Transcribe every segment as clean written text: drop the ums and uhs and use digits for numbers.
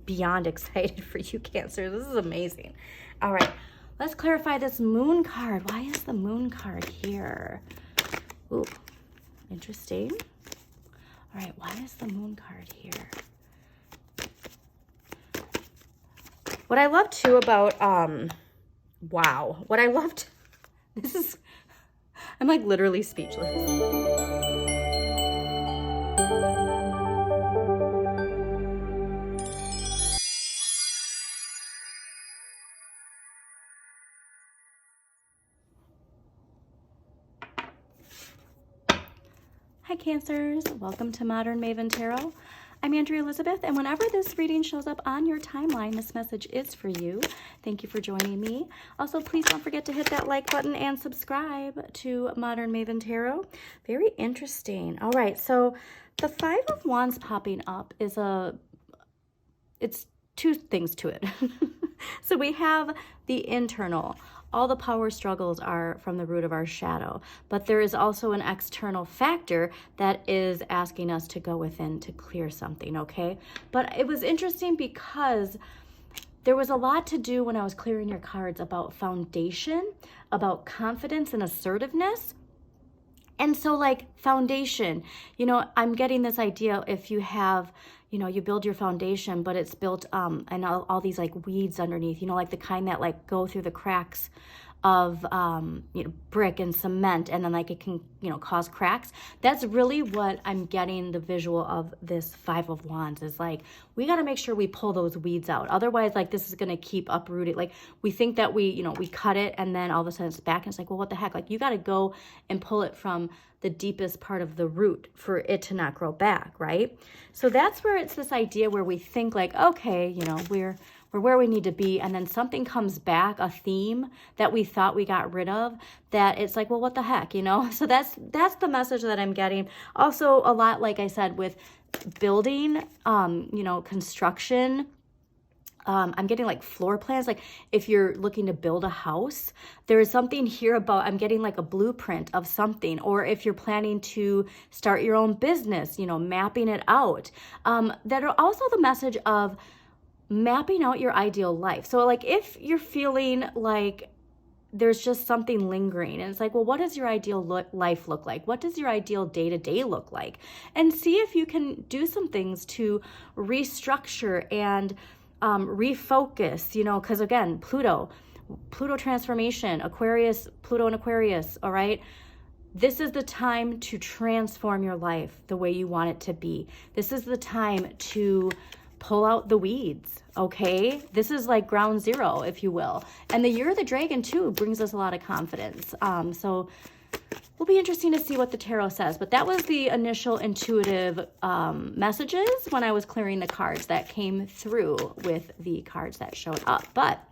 beyond excited for you, Cancer. This is amazing. All right, let's clarify this moon card. Why is the moon card here? Ooh, interesting. All right, why is the moon card here? What I love too about, wow, what I loved, this is, I'm like literally speechless. Hi Cancers, welcome to Modern Maven Tarot. I'm Andrea Elizabeth, and whenever this reading shows up on your timeline, this message is for you. Thank you for joining me. Also, please don't forget to hit that like button and subscribe to Modern Maven Tarot. Very interesting. All right, so the Five of Wands popping up is it's two things to it. So we have the internal. All the power struggles are from the root of our shadow, but there is also an external factor that is asking us to go within to clear something, okay? But it was interesting because there was a lot to do when I was clearing your cards about foundation, about confidence and assertiveness. And so like foundation, you know, I'm getting this idea if you have, you know, you build your foundation, but it's built and all these like weeds underneath, you know, like the kind that like go through the cracks of you know, brick and cement, and then like it can, you know, cause cracks. That's really what I'm getting the visual of this Five of Wands is like, we got to make sure we pull those weeds out. Otherwise, like this is going to keep uprooted. Like we think that we, you know, we cut it and then all of a sudden it's back and it's like, well, what the heck? Like you got to go and pull it from the deepest part of the root for it to not grow back, right? So that's where it's this idea where we think like, okay, you know, we're where we need to be, and then something comes back, a theme that we thought we got rid of, that it's like, well, what the heck, you know? So that's the message that I'm getting. Also a lot, like I said, with building, you know, construction, I'm getting like floor plans. Like if you're looking to build a house, there is something here about, I'm getting like a blueprint of something. Or if you're planning to start your own business, you know, mapping it out. That are also the message of mapping out your ideal life. So like if you're feeling like there's just something lingering and it's like, well, what does your ideal life look like? What does your ideal day-to-day look like? And see if you can do some things to restructure and refocus, you know, because again, Pluto transformation, Aquarius, Pluto and Aquarius, all right? This is the time to transform your life the way you want it to be. This is the time to pull out the weeds, okay? This is like ground zero, if you will. And the Year of the Dragon, too, brings us a lot of confidence. So will be interesting to see what the tarot says. But that was the initial intuitive messages when I was clearing the cards that came through with the cards that showed up. But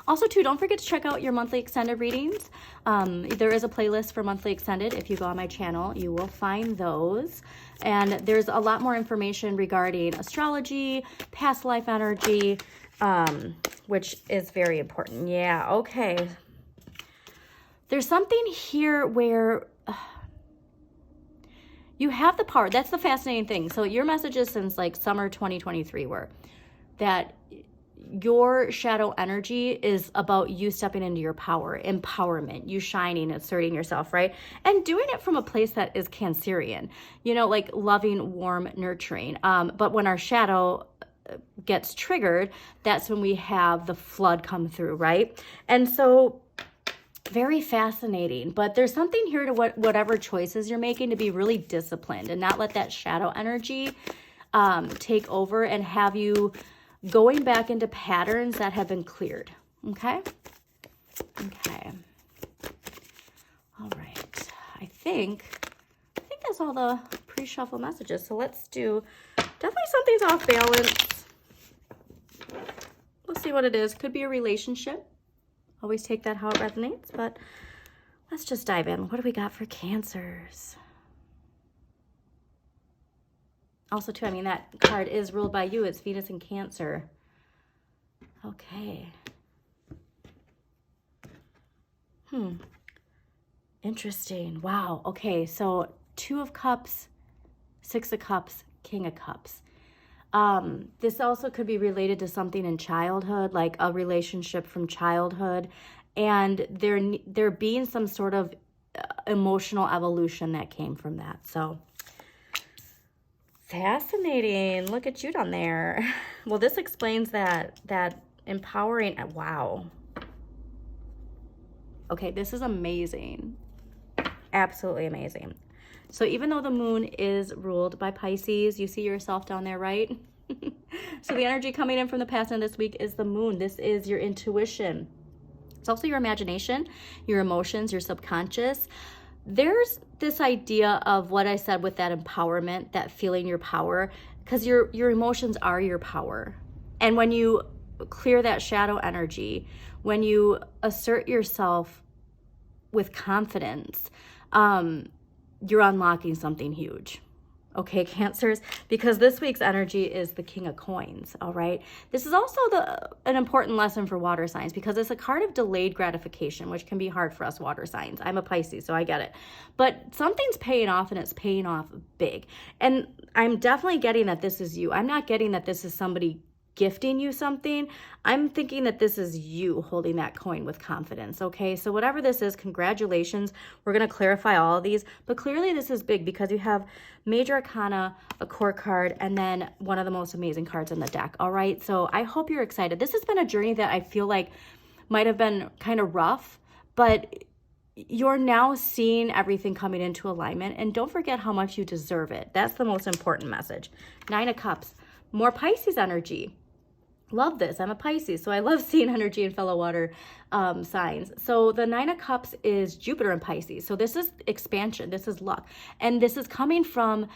also, too, don't forget to check out your monthly extended readings. There is a playlist for monthly extended. If you go on my channel, you will find those. And there's a lot more information regarding astrology, past life energy, which is very important. Yeah, okay. There's something here where you have the power. That's the fascinating thing. So your messages since like summer 2023 were that your shadow energy is about you stepping into your power, empowerment, you shining, asserting yourself, right? And doing it from a place that is Cancerian, you know, like loving, warm, nurturing. But when our shadow gets triggered, that's when we have the flood come through, right? And so very fascinating. But there's something here to whatever choices you're making to be really disciplined and not let that shadow energy take over and have you going back into patterns that have been cleared. Okay? Okay. All right. I think that's all the pre-shuffle messages. So let's do, definitely something's off balance. We'll see what it is. Could be a relationship. Always take that how it resonates, but let's just dive in. What do we got for Cancers? Also, too, I mean, that card is ruled by you. It's Venus in Cancer. Okay. Interesting. Wow. Okay, so Two of Cups, Six of Cups, King of Cups. This also could be related to something in childhood, like a relationship from childhood, and there being some sort of emotional evolution that came from that. So fascinating. Look at you down there. Well, this explains that empowering. Wow. Okay, this is amazing. Absolutely amazing. So even though the moon is ruled by Pisces, you see yourself down there, right? So the energy coming in from the past and this week is the moon. This is your intuition. It's also your imagination, your emotions, your subconscious. There's this idea of what I said with that empowerment, that feeling your power, because your emotions are your power. And when you clear that shadow energy, when you assert yourself with confidence, you're unlocking something huge. Okay, Cancers, because this week's energy is the King of Coins, all right? This is also an important lesson for water signs because it's a card of delayed gratification, which can be hard for us water signs. I'm a Pisces, so I get it. But something's paying off, and it's paying off big. And I'm definitely getting that this is you. I'm not getting that this is somebody gifting you something. I'm thinking that this is you holding that coin with confidence, okay? So whatever this is, congratulations. We're going to clarify all of these, but clearly this is big because you have Major Arcana, a court card, and then one of the most amazing cards in the deck, all right? So I hope you're excited. This has been a journey that I feel like might have been kind of rough, but you're now seeing everything coming into alignment, and don't forget how much you deserve it. That's the most important message. 9 of Cups, more Pisces energy. Love this. I'm a Pisces, so I love seeing energy in fellow water signs. So the 9 of Cups is Jupiter in Pisces. So this is expansion. This is luck. And this is coming from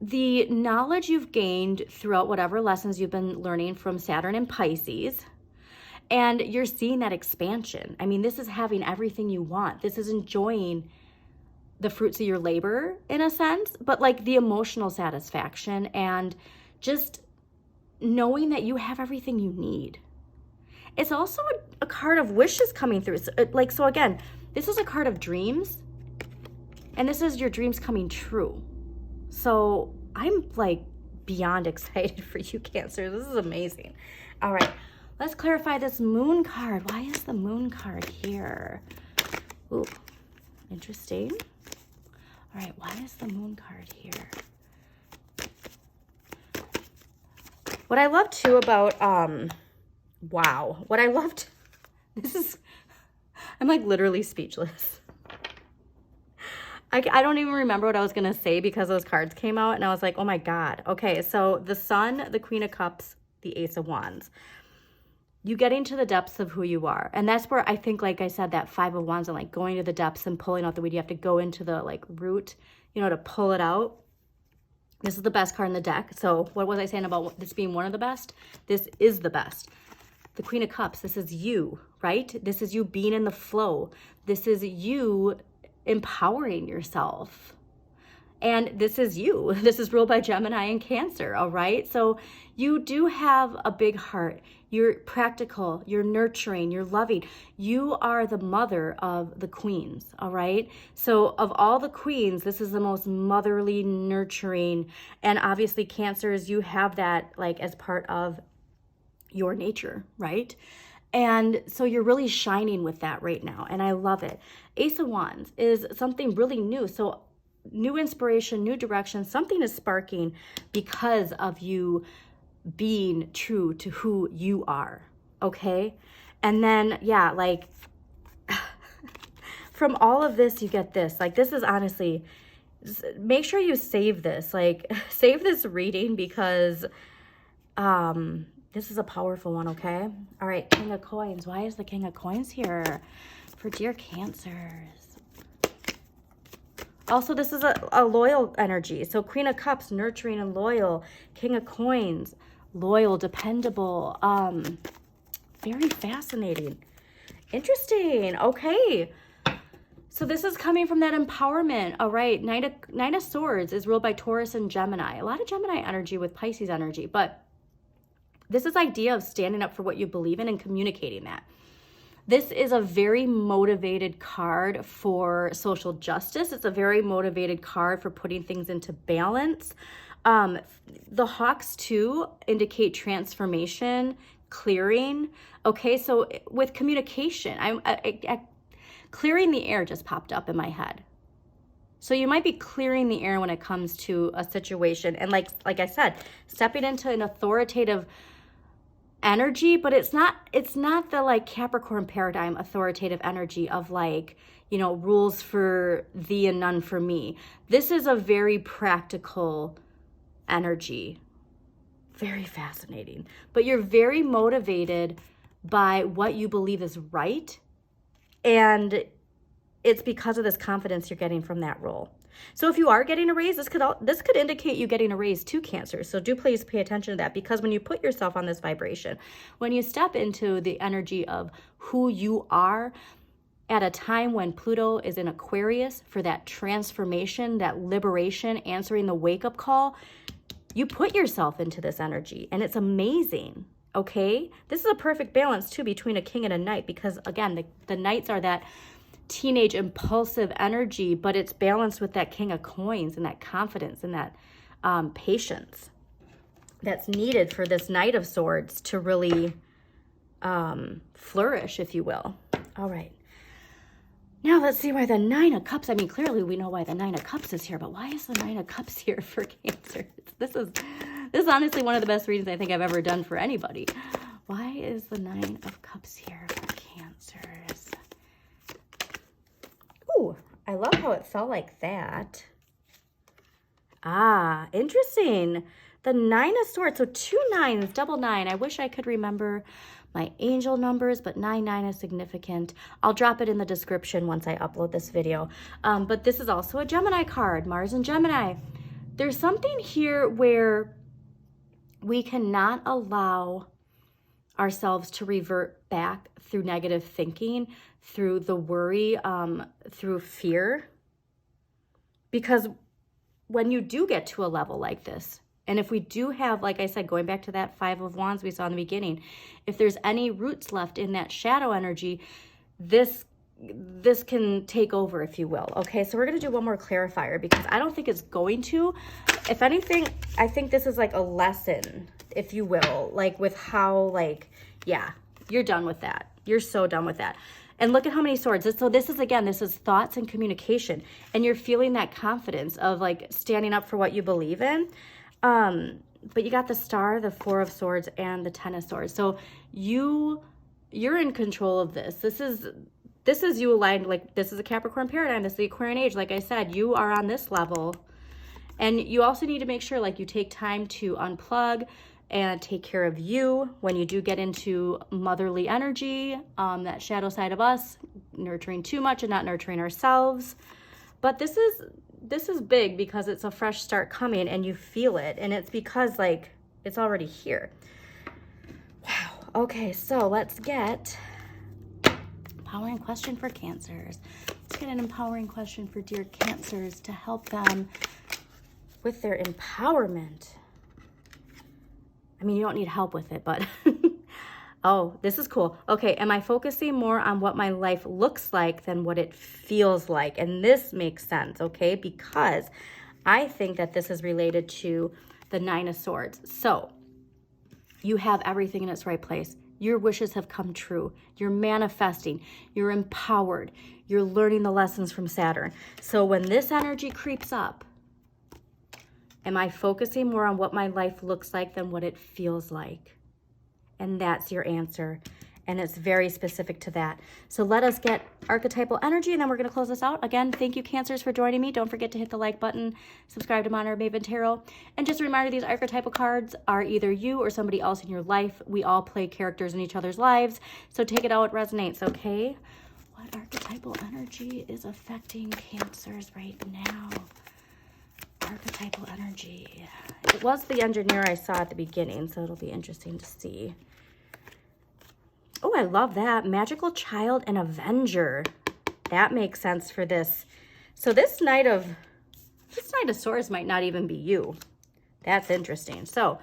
the knowledge you've gained throughout whatever lessons you've been learning from Saturn in Pisces. And you're seeing that expansion. I mean, this is having everything you want. This is enjoying the fruits of your labor in a sense, but like the emotional satisfaction and just knowing that you have everything you need. It's also a card of wishes coming through. So again, this is a card of dreams, and this is your dreams coming true. So I'm like beyond excited for you, Cancer. This is amazing. All right, let's clarify this moon card. Why is the moon card here? Ooh, interesting. All right, why is the moon card here? What I love too about, wow, what I loved, I'm like literally speechless. I don't even remember what I was going to say because those cards came out and I was like, oh my God. Okay, so the Sun, the Queen of Cups, the Ace of Wands. You get into the depths of who you are. And that's where I think, like I said, that 5 of Wands and like going to the depths and pulling out the weed, you have to go into the like root, you know, to pull it out. This is the best card in the deck. So what was I saying about this being one of the best? This is the best. The Queen of Cups, this is you, right? This is you being in the flow. This is you empowering yourself. And this is you. This is ruled by Gemini and Cancer, all right? So you do have a big heart. You're practical, you're nurturing, you're loving. You are the mother of the queens, all right? So of all the queens, this is the most motherly, nurturing, and obviously Cancers, you have that like as part of your nature, right? And so you're really shining with that right now, and I love it. Ace of Wands is something really new. So new inspiration, new direction, something is sparking because of you being true to who you are, okay? And then, yeah, like, from all of this, you get this. Like, this is honestly, make sure you save this. Like, save this reading because this is a powerful one, okay? All right, King of Coins. Why is the King of Coins here for dear Cancers? Also, this is a loyal energy. So Queen of Cups, nurturing and loyal. King of Coins, loyal, dependable. Very fascinating. Interesting. Okay. So this is coming from that empowerment. All right. Nine of Swords is ruled by Taurus and Gemini. A lot of Gemini energy with Pisces energy. But this is idea of standing up for what you believe in and communicating that. This is a very motivated card for social justice. It's a very motivated card for putting things into balance. The hawks too indicate transformation, clearing. Okay, so with communication, clearing the air just popped up in my head. So you might be clearing the air when it comes to a situation. And like I said, stepping into an authoritative energy, but it's not the like Capricorn paradigm authoritative energy of like, you know, rules for thee and none for me. This is a very practical energy. Very fascinating. But you're very motivated by what you believe is right. And it's because of this confidence you're getting from that role. So if you are getting a raise, this could indicate you getting a raise to Cancer. So do please pay attention to that, because when you put yourself on this vibration, when you step into the energy of who you are at a time when Pluto is in Aquarius for that transformation, that liberation, answering the wake-up call, you put yourself into this energy and it's amazing. Okay, this is a perfect balance too between a king and a knight, because again, the knights are that teenage impulsive energy, but it's balanced with that king of coins and that confidence and that patience that's needed for this knight of swords to really flourish, if you will. All right, now let's see why the Nine of Cups, I mean, clearly we know why the Nine of Cups is here, but why is the Nine of Cups here for Cancer? This is honestly one of the best readings I think I've ever done for anybody. Why is the Nine of Cups here for Cancers? Ooh, I love how it felt like that. Ah, interesting. The Nine of Swords, so 2 9s, double 9. I wish I could remember my angel numbers, but 9 is significant. I'll drop it in the description once I upload this video. But this is also a Gemini card, Mars and Gemini. There's something here where we cannot allow ourselves to revert back through negative thinking, through the worry, through fear. Because when you do get to a level like this, and if we do have, like I said, going back to that 5 of Wands we saw in the beginning, if there's any roots left in that shadow energy, this can take over, if you will. Okay, so we're going to do one more clarifier, because I don't think it's going to. If anything, I think this is like a lesson, if you will, like with how, like, yeah, you're done with that. You're so done with that. And look at how many swords. So this is, again, this is thoughts and communication. And you're feeling that confidence of like standing up for what you believe in. But you got the Star, the 4 of Swords, and the 10 of Swords. So you're in control of this. This is you aligned, like this is a Capricorn paradigm. This is the Aquarian age. Like I said, you are on this level. And you also need to make sure like you take time to unplug and take care of you when you do get into motherly energy, that shadow side of us, nurturing too much and not nurturing ourselves. But this is big because it's a fresh start coming and you feel it. And it's because like it's already here. Wow. Okay, so let's get empowering question for Cancers. Let's get an empowering question for dear Cancers to help them with their empowerment. I mean, you don't need help with it, but oh, this is cool. Okay, am I focusing more on what my life looks like than what it feels like? And this makes sense, okay? Because I think that this is related to the 9 of Swords. So you have everything in its right place. Your wishes have come true. You're manifesting. You're empowered. You're learning the lessons from Saturn. So when this energy creeps up, am I focusing more on what my life looks like than what it feels like? And that's your answer. And it's very specific to that. So let us get archetypal energy, and then we're going to close this out. Again, thank you, Cancers, for joining me. Don't forget to hit the like button, subscribe to Modern Maven Tarot. And just a reminder, these archetypal cards are either you or somebody else in your life. We all play characters in each other's lives. So take it out, it resonates, okay? What archetypal energy is affecting Cancers right now? Archetypal energy. It was the engineer I saw at the beginning, so it'll be interesting to see. Oh, I love that. Magical Child and Avenger. That makes sense for this. So this Knight of Swords might not even be you. That's interesting. So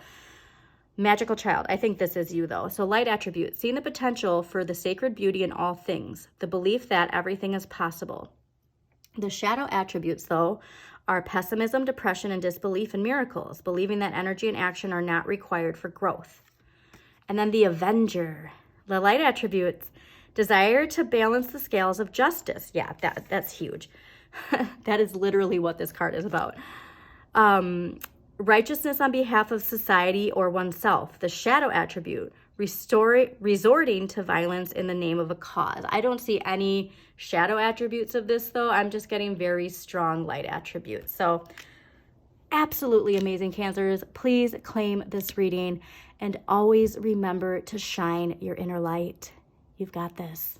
Magical Child. I think this is you, though. So light attribute. Seeing the potential for the sacred beauty in all things. The belief that everything is possible. The shadow attributes, though, are pessimism, depression, and disbelief in miracles, believing that energy and action are not required for growth. And then the Avenger, the light attributes, desire to balance the scales of justice. Yeah, that's huge. That is literally what this card is about. Righteousness on behalf of society or oneself. The shadow attribute, resorting to violence in the name of a cause. I don't see any shadow attributes of this, though. I'm just getting very strong light attributes. So absolutely amazing, Cancers. Please claim this reading and always remember to shine your inner light. You've got this.